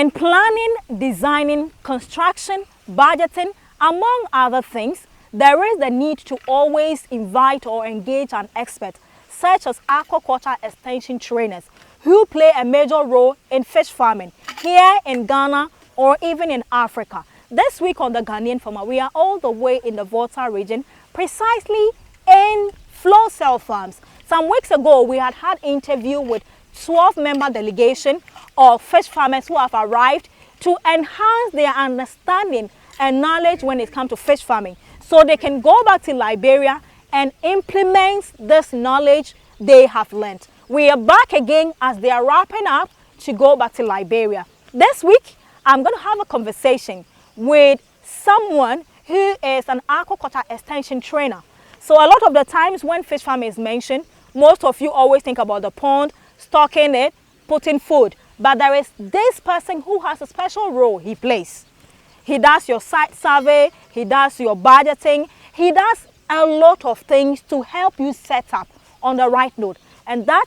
In planning, designing, construction, budgeting, among other things, there is the need to always invite or engage an expert, such as aquaculture extension trainers, who play a major role in fish farming here in Ghana or even in Africa. This week on the Ghanaian Farmer, we are all the way in the Volta region, precisely in flow cell farms. Some weeks ago, we had interview with 12-member delegation of fish farmers who have arrived to enhance their understanding and knowledge when it comes to fish farming, so they can go back to Liberia and implement this knowledge they have learned. We are back again as they are wrapping up to go back to Liberia. This week, I'm going to have a conversation with someone who is an aquaculture extension trainer. So a lot of the times when fish farming is mentioned, most of you always think about the pond, stocking it, putting food. But there is this person who has a special role he plays. He does your site survey, he does your budgeting, he does a lot of things to help you set up on the right note. And that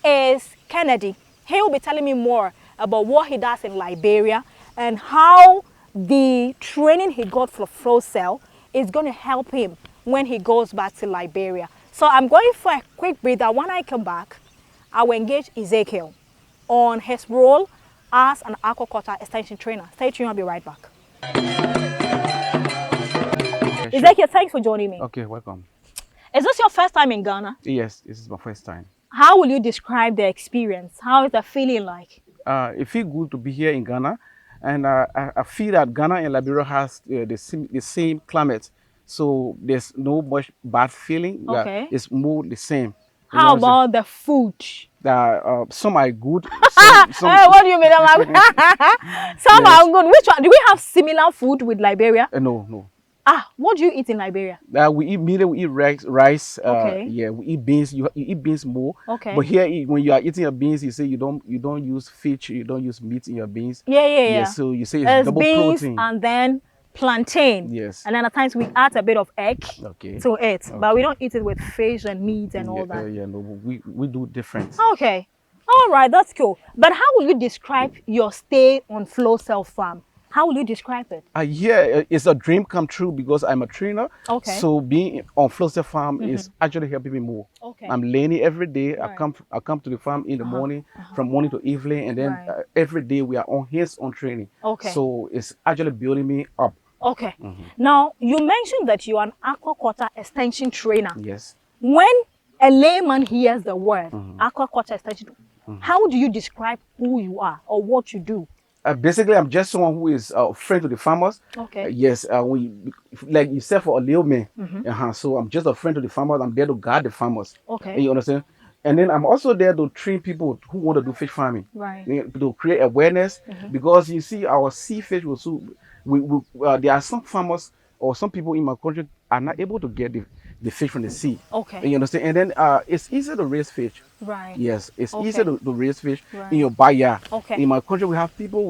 is Kennedy. He will be telling me more about what he does in Liberia and how the training he got for flow cell is going to help him when he goes back to Liberia. So I'm going for a quick breather. When I come back, I will engage Ezekiel on his role as an aquaculture extension trainer. Stay tuned, I'll be right back. Okay, Ezekiel, thanks for joining me. Okay, welcome. Is this your first time in Ghana? Yes, this is my first time. How will you describe the experience? How is the feeling like? It feels good to be here in Ghana, and I feel that Ghana and Liberia has the same climate, so there's no much bad feeling. Okay. It's more the same. How about the food? Some are good. Hey, what do you mean? Some are good. Which one? Do we have similar food with Liberia? No. What do you eat in Liberia? We eat meat, we eat rice. Okay. Yeah, we eat beans. You eat beans more. Okay. But here, when you are eating your beans, you say you don't use fish, you don't use meat in your beans. Yeah. So you say it's double beans protein. And then plantain. Yes. And then at times we add a bit of egg to it. Okay. But we don't eat it with fish and meat and all that. No, we do different. Okay. All right, that's cool. But how will you describe your stay on Flow Cell Farm? How will you describe it? Yeah, it's a dream come true because I'm a trainer. Okay. So being on Flow Cell Farm is actually helping me more. Okay. I'm learning every day. Right. I come to the farm in the morning, from morning to evening, and then every day we are on hands-on training. Okay. So it's actually building me up. Okay. Now, you mentioned that you are an aquaculture extension trainer. Yes. When a layman hears the word aquaculture extension, how do you describe who you are or what you do? Basically, I'm just someone who is a friend to the farmers. Okay. Yes, like you said, for a layman. So I'm just a friend to the farmers. I'm there to guide the farmers. Okay. You understand? And then I'm also there to train people who want to do fish farming. Right. To create awareness, because you see, our sea fish will soon. There are some farmers or some people in my country are not able to get the fish from the sea. Okay. You understand? And then it's easy to raise fish. Right. Yes, it's easy to raise fish in your backyard. Okay. In my country, we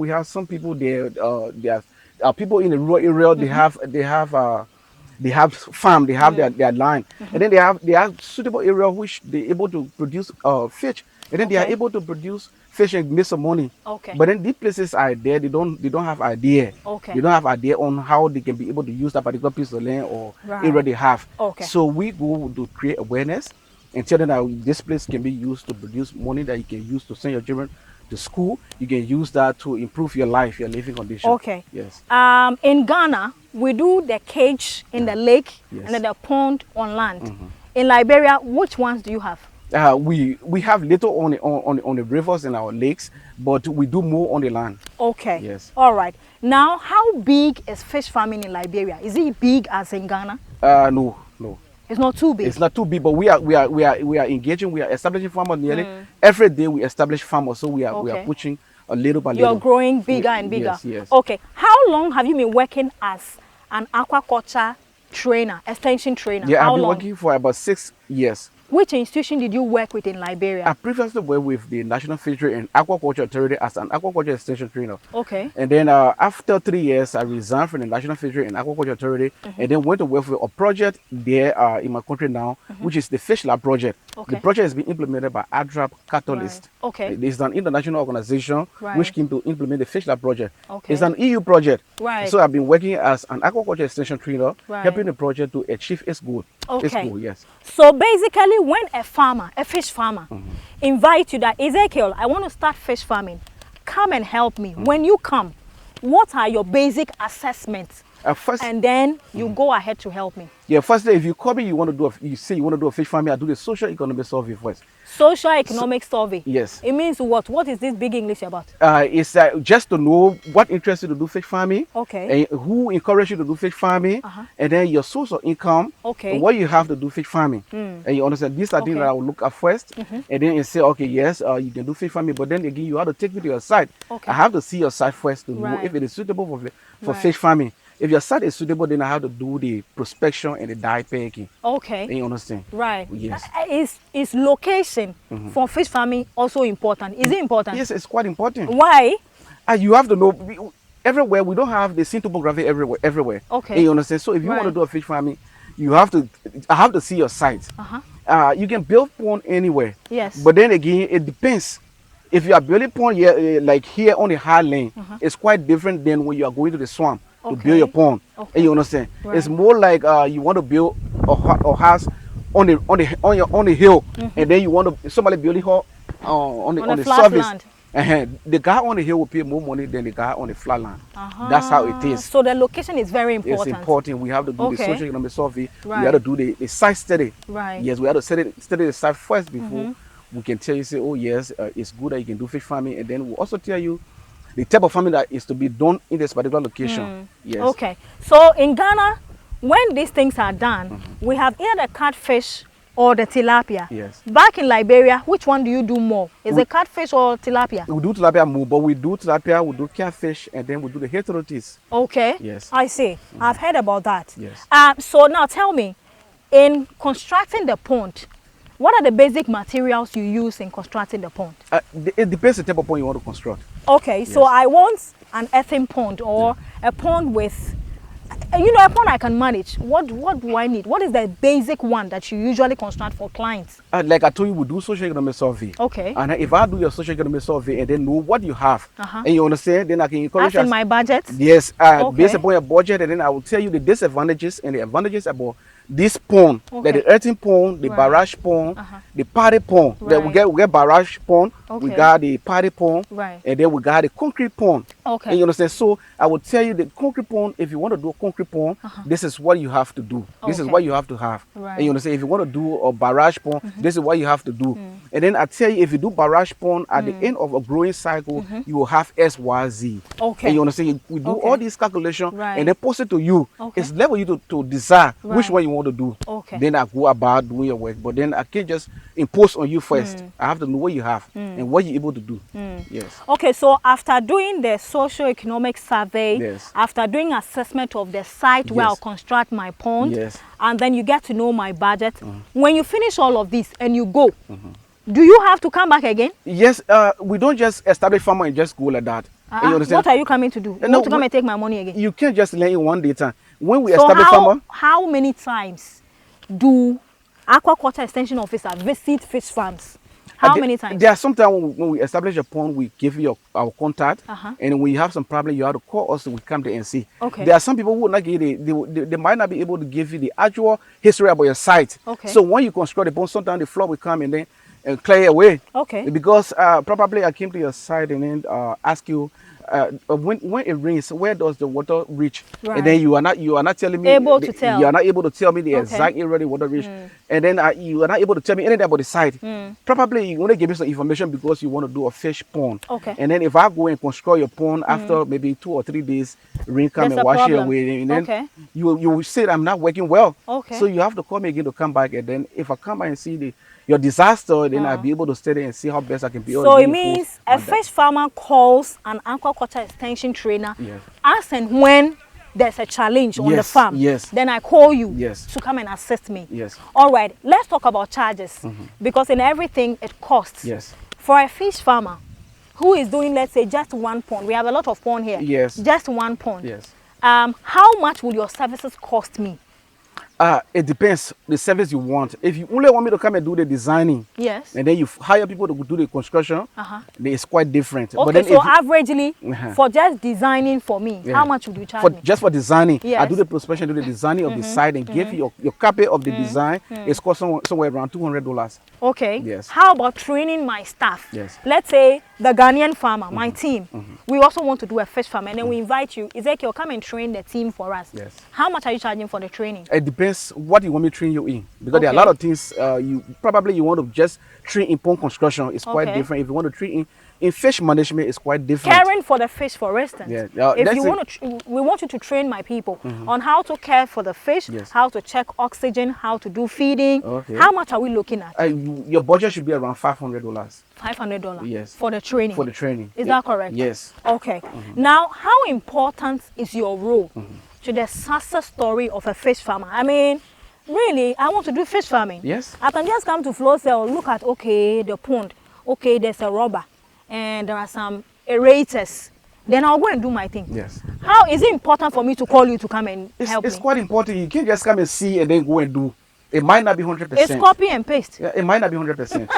have some people there. There are people in the rural area. They have farm. They have their line, and then they have suitable area which they able to produce fish, and then they are able to produce fish and make some money. Okay. But then these places are there. They don't have idea. Okay. They don't have idea on how they can be able to use that particular piece of land or area they have. Okay. So we go to create awareness and tell them that this place can be used to produce money that you can use to send your children to school. You can use that to improve your life, your living condition. Okay. Yes. In Ghana, we do the cage in the lake and then the pond on land. In Liberia, which ones do you have? We have little on the rivers and our lakes, but we do more on the land. Okay. Yes. All right. Now, how big is fish farming in Liberia? Is it big as in Ghana? No. It's not too big. It's not too big, but we are engaging. We are establishing farmers nearly every day. We establish farmers, so we are pushing a little by little. You're growing bigger and bigger. Yes. Okay. How long have you been working as an aquaculture trainer, extension trainer? Yeah, I've been working for about 6 years. Which institution did you work with in Liberia? I previously worked with the National Fisheries and Aquaculture Authority as an aquaculture extension trainer. Okay. And then after 3 years, I resigned from the National Fisheries and Aquaculture Authority and then went to work for a project there in my country now, which is the Fish Lab project. Okay. The project has been implemented by ADRAP Catalyst. Right. Okay. It is an international organization which came to implement the Fish Lab project. Okay. It's an EU project. Right. So I've been working as an aquaculture extension trainer, Right. helping the project to achieve its goal. Okay. Its goal, yes. So basically, when a farmer, a fish farmer, invites you that, Ezekiel, I want to start fish farming, come and help me. When you come, what are your basic assessments? First, And then you go ahead to help me. yeah, firstly, if you call me, you say you want to do a fish farming, I do the social economic survey first. Social economic survey. Yes. It means what? What is this big English about? It's just to know what interests you to do fish farming. Okay. And who encouraged you to do fish farming. And then your source of income. Okay. And what you have to do fish farming. And you understand, these are things that I will look at first. And then you say, okay, yes, you can do fish farming. But then again, you have to take me to your site. Okay. I have to see your site first to know Right. if it is suitable for Right. fish farming. If your site is suitable, then I have to do the prospection and the dye packing. Okay. And you understand? Right. Yes. Is location for fish farming also important? Is it important? Yes, it's quite important. Why? You have to know, everywhere we don't have the same topography everywhere. Okay. And you understand? So if you want to Right. do a fish farming, I have to see your site. You can build pond anywhere. Yes. But then again, it depends. If you are building pond here, like here on the high land, it's quite different than when you are going to the swamp to build your pond. Okay. And you understand? Right. It's more like you want to build a house on the hill, and then you want to somebody building her on the flat surface. land. The guy on the hill will pay more money than the guy on the flat land. That's how it is. So the location is very important. It's important. We have to do the Okay. social economic survey. Right. We have to do the site study. Right. Yes, we have to study the site first before we can tell you, say, oh yes, it's good that you can do fish farming, and then we'll also tell you the type of farming that is to be done in this particular location. Yes. Okay. So in Ghana, when these things are done, we have either the catfish or the tilapia. Yes. Back in Liberia, which one do you do more? Is it catfish or tilapia? We do tilapia more, but we do tilapia, we do catfish, and then we do the heterotis. Okay. Yes. I see. I've heard about that. Yes. So now tell me, in constructing the pond, what are the basic materials you use in constructing the pond? It depends on the type of pond you want to construct. Okay, so I want an earthen pond or a pond with, a pond I can manage. What do I need? What is the basic one that you usually construct for clients? Like I told you, we do social economic survey. Okay. And if I do your social economic survey and then know what you have, and you understand, then I can encourage As in my budget? Yes, Okay. based upon your budget, and then I will tell you the disadvantages and the advantages about this pond, like the earthen pond, the barrage pond, the party pond. Then we get barrage pond, we got the party pond, and then we got the concrete pond. Okay. And you understand? So I will tell you the concrete pond, if you want to do a concrete pond, this is what you have to do. This is what you have to have. Right. And you understand? If you want to do a barrage pond, this is what you have to do. And then I tell you, if you do barrage pond at the end of a growing cycle, you will have XYZ. Okay. And you understand? We do all these calculations and then post it to you. Okay. It's left for you to decide which one you want to do. Okay. Then I go about doing your work. But then I can't just impose on you first. I have to know what you have and what you're able to do. Yes. Okay, so after doing the socio-economic survey, Yes. after doing assessment of the site where I'll construct my pond, Yes. and then you get to know my budget, when you finish all of this and you go, do you have to come back again? Yes, we don't just establish farmer and just go like that. You understand? What are you coming to do? You want to come and take my money again? You can't just learn in one day time. When we So establish farmer, how many times do aquaculture extension officer visit fish farms? How many times? There are sometimes when we establish a pond, we give you our contact, and when you have some problem, you have to call us. We come there and see. Okay. There are some people who will not give they might not be able to give you the actual history about your site. Okay. So when you construct the pond, sometimes the flood will come and then clear away. Okay. Because probably I came to your site and then ask you. When it rains, where does the water reach? Right. And then you are not telling me to tell. You are not able to tell me the exact area the water reach, and then you are not able to tell me anything about the site. Probably you want to give me some information because you want to do a fish pond. Okay. And then if I go and construct your pond after maybe 2 or 3 days, rain come There's and a wash it problem. away, and then Okay. you will say I'm not working well. Okay. So you have to call me again to come back, and then if I come back and see your disaster, then I'll be able to study and see how best I can be. So it means a fish farmer calls an aquaculture extension trainer Yes. as and when there's a challenge on the Yes, farm, yes. then I call you Yes. to come and assist me. Yes. All right, let's talk about charges, because in everything it costs. Yes. For a fish farmer who is doing, let's say, just 1 pond, we have a lot of pond here. Yes. Just 1 pond. Yes. How much will your services cost me? It depends the service you want. If you only want me to come and do the designing, Yes. and then you hire people to do the construction, then it's quite different. Okay, But then so averagely, for just designing for me, how much would you charge me? just for designing, Yes. I do the prospection, do the designing of the site, and give you your copy of the design. It's cost somewhere around $200. Okay. Yes. How about training my staff? Yes. Let's say the Ghanaian farmer, my team, we also want to do a fish farm, and then we invite you, Ezekiel, come and train the team for us. Yes. How much are you charging for the training? It depends what you want me to train you in, because there are a lot of things you want to just train in pond construction. It's quite different. If you want to train in fish management, it's quite different. Caring for the fish, for instance. Yeah. If you want to, we want you to train my people on how to care for the fish, how to check oxygen, how to do feeding. Okay. How much are we looking at? Your budget should be around $500. $500. Yes. For the training. For the training. Is that correct? Yes. Okay. Now, how important is your role to the success story of a fish farmer? I mean, really, I want to do fish farming. Yes. I can just come to Flow Cell, look at, okay, the pond. Okay, there's a rubber. And there are some aerators. Then I'll go and do my thing. Yes. How is it important for me to call you to come and help me? It's quite important. You can't just come and see and then go and do. It might not be 100%. It's copy and paste. Yeah, it might not be 100%.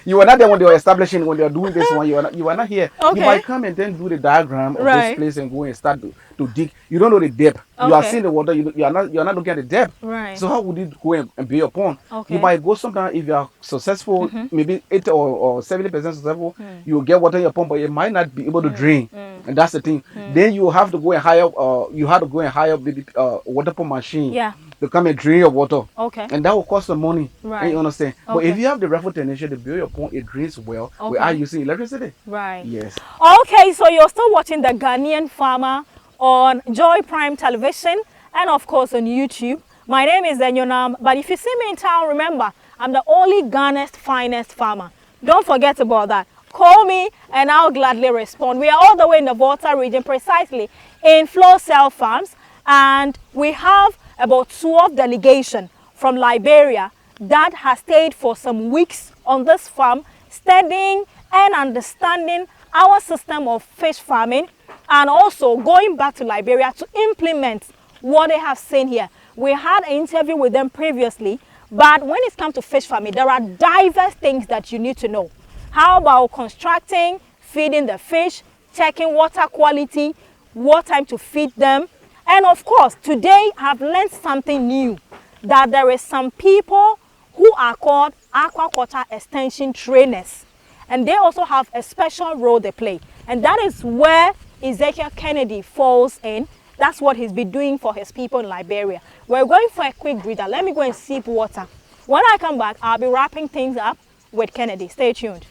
You were not there when they were establishing, when they were doing this one. You are not here. Okay. You might come and then do the diagram of this place and go and start to dig. You don't know the depth. You are seeing the water. You are not looking at the depth. Right. So how would you go and build your pond? Okay. You might go sometimes if you are successful, maybe 80 or 70% successful. You will get water in your pond, but you might not be able to drain. And that's the thing. Then you have to go and hire. The water pump machine. Yeah. To come and drain your water. Okay. And that will cost some money. Right. You understand? Okay. But if you have the raffle technician to build your pond, it drains well without using electricity. Right. Yes. Okay, so you're still watching the Ghanaian Farmer on Joy Prime Television and of course on YouTube. My name is Enyonam, but if you see me in town, remember, I'm the only Ghana's finest farmer. Don't forget about that. Call me and I'll gladly respond. We are all the way in the Volta region, precisely in Flow Cell Farms, and we have about 12 delegation from Liberia that has stayed for some weeks on this farm, studying and understanding our system of fish farming, and also going back to Liberia to implement what they have seen here. We had an interview with them previously, but when it comes to fish farming, there are diverse things that you need to know. How about constructing, feeding the fish, checking water quality, what time to feed them. And of course, today I've learned something new, that there is some people who are called aquaculture extension trainers. And they also have a special role they play. And that is where Ezekiel Kennedy falls in. That's what he's been doing for his people in Liberia. We're going for a quick breather. Let me go and sip water. When I come back, I'll be wrapping things up with Kennedy. Stay tuned.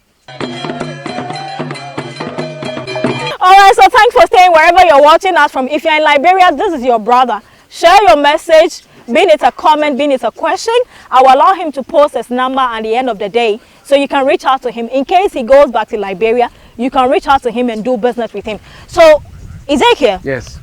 Alright, so thanks for staying wherever you're watching us from. If you're in Liberia, this is your brother. Share your message, being it a comment, being it a question. I will allow him to post his number at the end of the day, so you can reach out to him. In case he goes back to Liberia, you can reach out to him and do business with him. So, Ezekiel. Yes.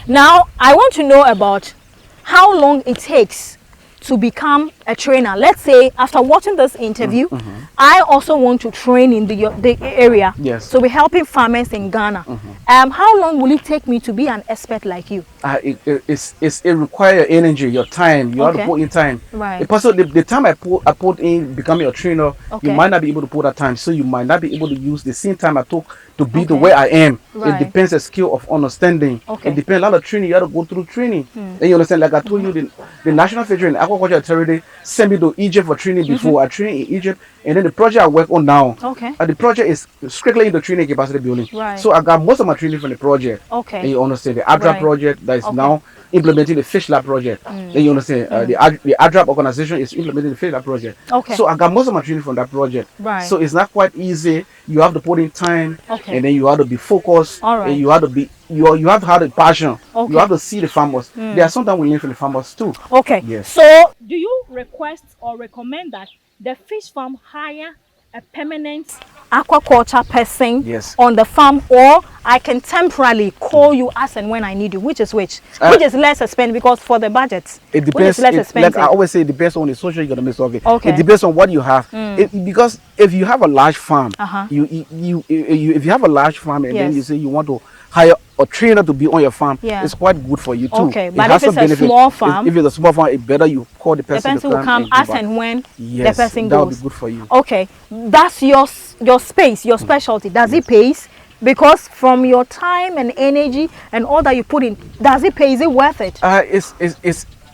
Now, I want to know about how long it takes to become a trainer. Let's say after watching this interview, I also want to train in the area. Yes. So we're helping farmers in Ghana. How long will it take me to be an expert like you? It requires energy, your time. You have to put in time. Right. The time I put in becoming a trainer, you might not be able to put that time. So you might not be able to use the same time I took to be the way I am. Right. It depends on skill of understanding. Okay. It depends. A lot of training, you have to go through training. And you understand, like I told you, the National Fisheries and Aquaculture Authority sent me to Egypt for training before. I trained in Egypt, and then the project I work on now. Okay. The project is strictly in the training capacity building. Right. So I got most of my training from the project. Okay. And you understand, the ADRA project that is now implementing the Fish Lab project. And you understand, the ADRA organization is implementing the Fish Lab project. Okay. So I got most of my training from that project. Right. So it's not quite easy. You have to put in time, and then you have to be focused. All right. And you have to be you have to have the passion. You have to see the farmers. There are sometimes we learn from the farmers too. Okay. Yes. So do you request or recommend that the fish farm hire a permanent aquaculture person on the farm, or I can temporarily call you as and when I need you. Which is which? Which is less expensive because for the budget. It depends. Which is less expensive. Like I always say, it depends on the social economics of it. Okay. It depends on what you have. Because if you have a large farm, if you have a large farm and then you say you want to hire a trainer to be on your farm, it's quite good for you too. Okay, but if it's a small farm, if it's a small farm, it's better you call the person. The person will come as and when the person goes. That would be good for you. Okay, that's your space, your specialty. Does it pay? Because from your time and energy and all that you put in, does it pay? Is it worth it?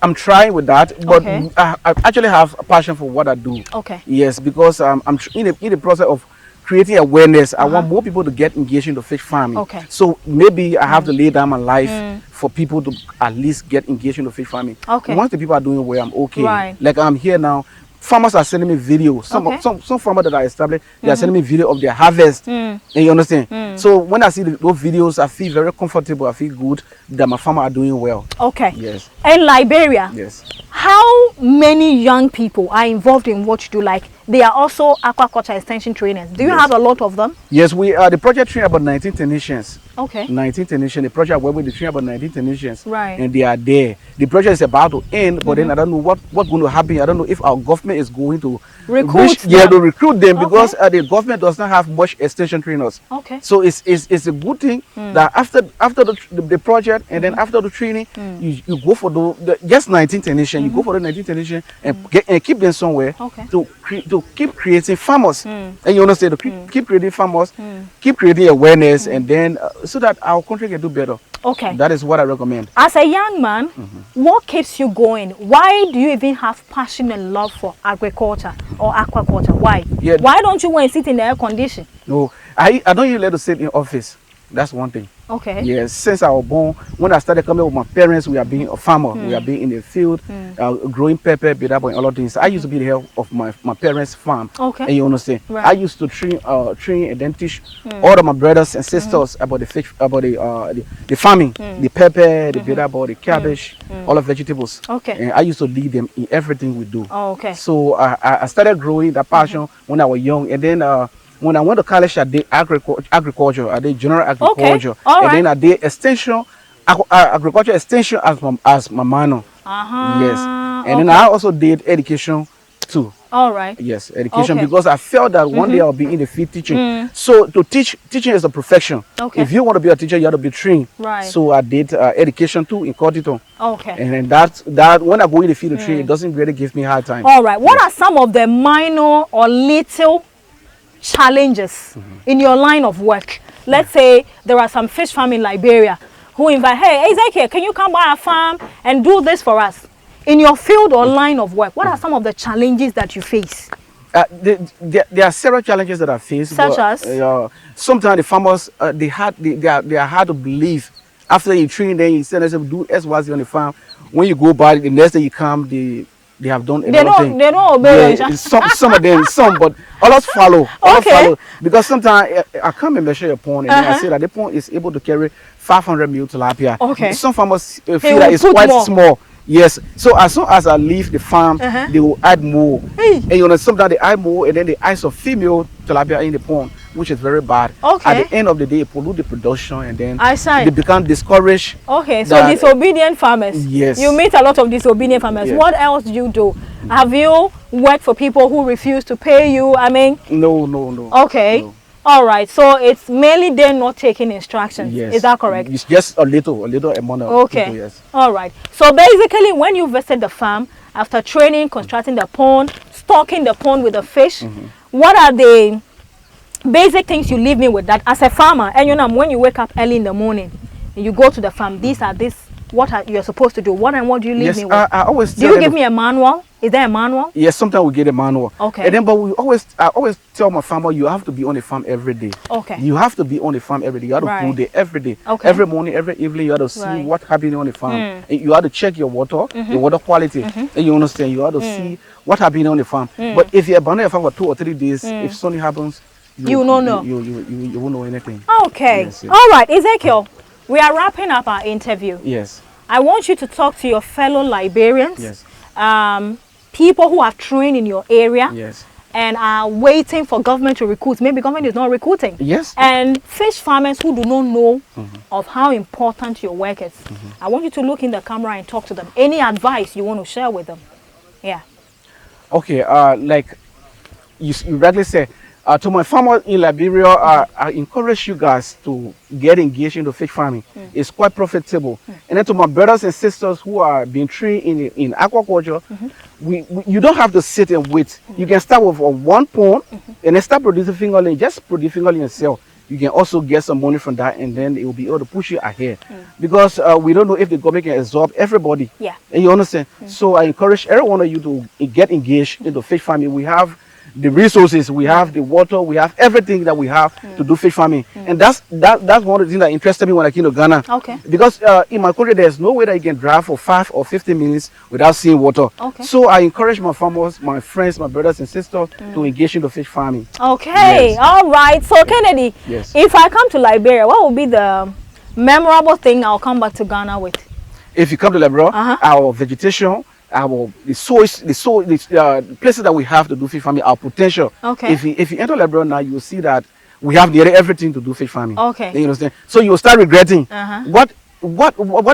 I'm trying with that, but I actually have a passion for what I do. Okay. Yes, because I'm in the process of creating awareness. I want more people to get engaged into fish farming. Okay. So maybe I have to lay down my life for people to at least get engaged into fish farming. Okay. Once the people are doing well, I'm okay. Right. Like I'm here now. Farmers are sending me videos. Some farmers that I established, they are sending me video of their harvest. And you understand? So when I see those videos, I feel very comfortable. I feel good that my farmers are doing well. Okay. Yes. In Liberia, yes, how many young people are involved in what you do? Like they are also aquaculture extension trainers. Do you have a lot of them? Yes, we are the project train about 19 technicians. Okay. 19 technicians. The project where we train about 19 technicians. Right. And they are there. The project is about to end, but then I don't know what's going to happen. I don't know if our government is going to recruit them because the government does not have much extension trainers. Okay. So it's a good thing that after the project and then after the training, you go for the just 19 technicians. You go for the 19 technicians and keep them somewhere to keep creating farmers. And you understand, to keep creating farmers, keep creating awareness, and then so that our country can do better. Okay. That is what I recommend. As a young man, what keeps you going? Why do you even have passion and love for agriculture or aquaculture? Why? Yeah. Why don't you want to sit in the air condition? No, I don't even let to sit in office. That's one thing. Okay. Yes, since I was born, when I started coming with my parents, we are being a farmer. We are being in the field, growing pepper, bitter, and all of things. I used to be the head of my parents' farm. Okay. And you understand? Right. I used to train and then teach all of my brothers and sisters about the fish, about the farming, the pepper, the bitter, the cabbage, all of vegetables. Okay. And I used to lead them in everything we do. Oh, okay. So I started growing that passion when I was young, and then. When I went to college, I did agriculture. I did general agriculture, and then I did extension, agriculture extension as my minor. Yes, and then I also did education too. All right. Yes, education because I felt that one day I'll be in the field teaching. So teaching is a profession. Okay. If you want to be a teacher, you have to be trained. Right. So I did education too in Cotito. Okay. And then that when I go in the field to train, it doesn't really give me a hard time. All right. What are some of the minor or little challenges in your line of work? Let's say there are some fish farm in Liberia who invite, hey Ezekiel, can you come by our farm and do this for us? In your field or line of work, what are some of the challenges that you face? There are several challenges that I face. Such as? Sometimes the farmers, they are hard to believe. After you train them, you send them to do SYZ on the farm. When you go by, the next day you come, they have done another thing. They don't obey. Some of them, but others follow. Follow. Because sometimes I come and measure a pond, and I say that the pond is able to carry 500 mil tilapia. Okay. Some farmers feel that it's quite small. Yes. So as soon as I leave the farm, they will add more. And you know, sometimes they add more, and then they add some female tilapia in the pond, which is very bad. Okay. At the end of the day, it pollute the production, and then they become discouraged. Okay. So disobedient farmers. Yes. You meet a lot of disobedient farmers. Yes. What else do you do? Have you worked for people who refuse to pay you? I mean. No. Okay. No. All right, so it's mainly them not taking instructions. Yes. Is that correct? It's just a little amount of people, yes. All right. So basically, when you visit the farm, after training, constructing the pond, stocking the pond with the fish, what are the basic things you leave me with that as a farmer? And you know, when you wake up early in the morning, you go to the farm, what you're supposed to do? What do you leave me with? I always do you give me a manual? Is there a manual? Yes, sometimes we get a manual. Okay. And then, but I always tell my farmer, you have to be on the farm every day. Okay. You have to be on the farm every day. You have to go there every day. Okay. Every morning, every evening, you have to see what's happening on the farm. And you have to check your water, the water quality. And you understand, you have to see what's happening on the farm. But if you abandon your farm for 2 or 3 days, if something happens, you won't know. You won't know anything. Okay. Yes. All right, Ezekiel, we are wrapping up our interview. Yes. I want you to talk to your fellow Liberians. Yes. People who are trained in your area. Yes. and are waiting for government to recruit. Maybe government is not recruiting. Yes. And fish farmers who do not know of how important your work is. I want you to look in the camera and talk to them. Any advice you want to share with them? Yeah. Okay, like you rightly said, to my farmers in Liberia, I encourage you guys to get engaged into fish farming. It's quite profitable. And then to my brothers and sisters who are being trained in aquaculture, you don't have to sit and wait. You can start with one pond and then start producing fingerling. Just produce fingerling and sell. You can also get some money from that, and then it will be able to push you ahead. Because we don't know if the government can absorb everybody. Yeah. And you understand? So I encourage every one of you to get engaged into fish farming. We have the resources, we have the water, we have everything that we have to do fish farming. And that's one of the things that interested me when I came to Ghana. Okay. Because in my country, there's no way that you can drive for 5 or 15 minutes without seeing water. Okay. So I encourage my farmers, my friends, my brothers and sisters to engage into fish farming. Okay. Yes. All right. So Kennedy, yes, if I come to Liberia, what will be the memorable thing I'll come back to Ghana with? If you come to Liberia, our vegetation, the places that we have to do fish farming, our potential. Okay. If you enter Liberia now, you will see that we have nearly everything to do fish farming. Okay. You understand? So you will start regretting what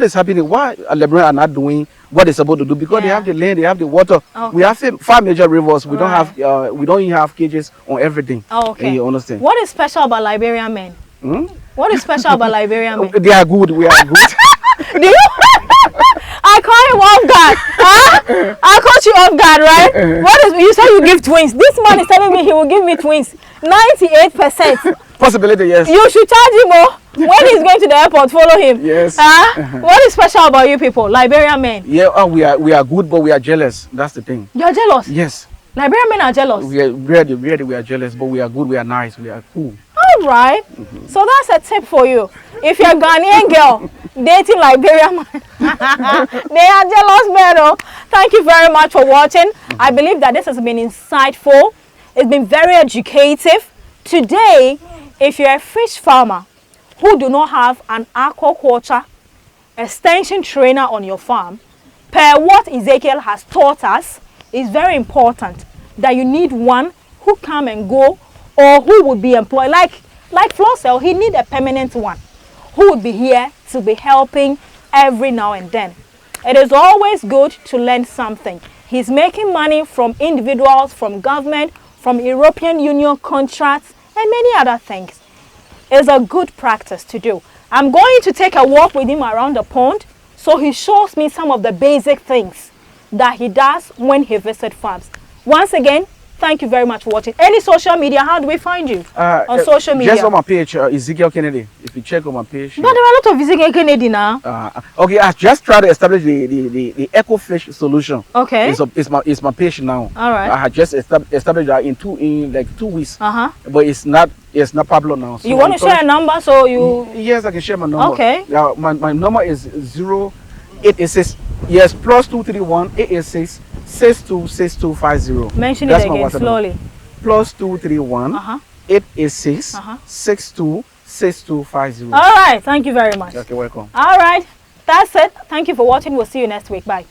is happening. Why Liberia are not doing what they're supposed to do? Because they have the land, they have the water. Okay. We have 5 major rivers. We don't have we don't even have cages on everything. Okay. And you understand? What is special about Liberian men? What is special about Liberian men? They are good. We are good. Do you? I caught him off guard. I caught you off guard, right? What is you said you give twins? This man is telling me he will give me twins. 98%. Possibility, yes. You should charge him more. When he's going to the airport, follow him. Yes. What is special about you people, Liberian men? Yeah, we are good, but we are jealous. That's the thing. You're jealous? Yes. Liberian men are jealous? We are really, we are jealous, but we are good, we are nice, we are cool. All right. So that's a tip for you. If you're a Ghanaian girl dating Liberian man, they are jealous men. Oh. Thank you very much for watching. I believe that this has been insightful. It's been very educative. Today, if you're a fish farmer who do not have an aquaculture extension trainer on your farm, per what Ezekiel has taught us, it's very important that you need one who come and go or who would be employed. Like Flossel, he need a permanent one who would be here to be helping every now and then. It is always good to learn something. He's making money from individuals, from government, from European Union contracts, and many other things. It's a good practice to do. I'm going to take a walk with him around the pond so he shows me some of the basic things that he does when he visits farms. Once again, thank you very much for watching. Any social media, how do we find you on social media? Just on my page, Ezekiel Kennedy. If you check on my page. But there are a lot of Ezekiel Kennedy now. Okay, I just tried to establish the Eco-Fish solution. Okay. It's my page now. All right. I had just established that in like 2 weeks. But it's not popular now. So you want to share a number so you? Yes, I can share my number. Okay. Yeah, my number is 0886. Yes, +231 886 626250. Mention it again slowly. +231 886 626250. All right. Thank you very much. Okay, welcome. All right. That's it. Thank you for watching. We'll see you next week. Bye.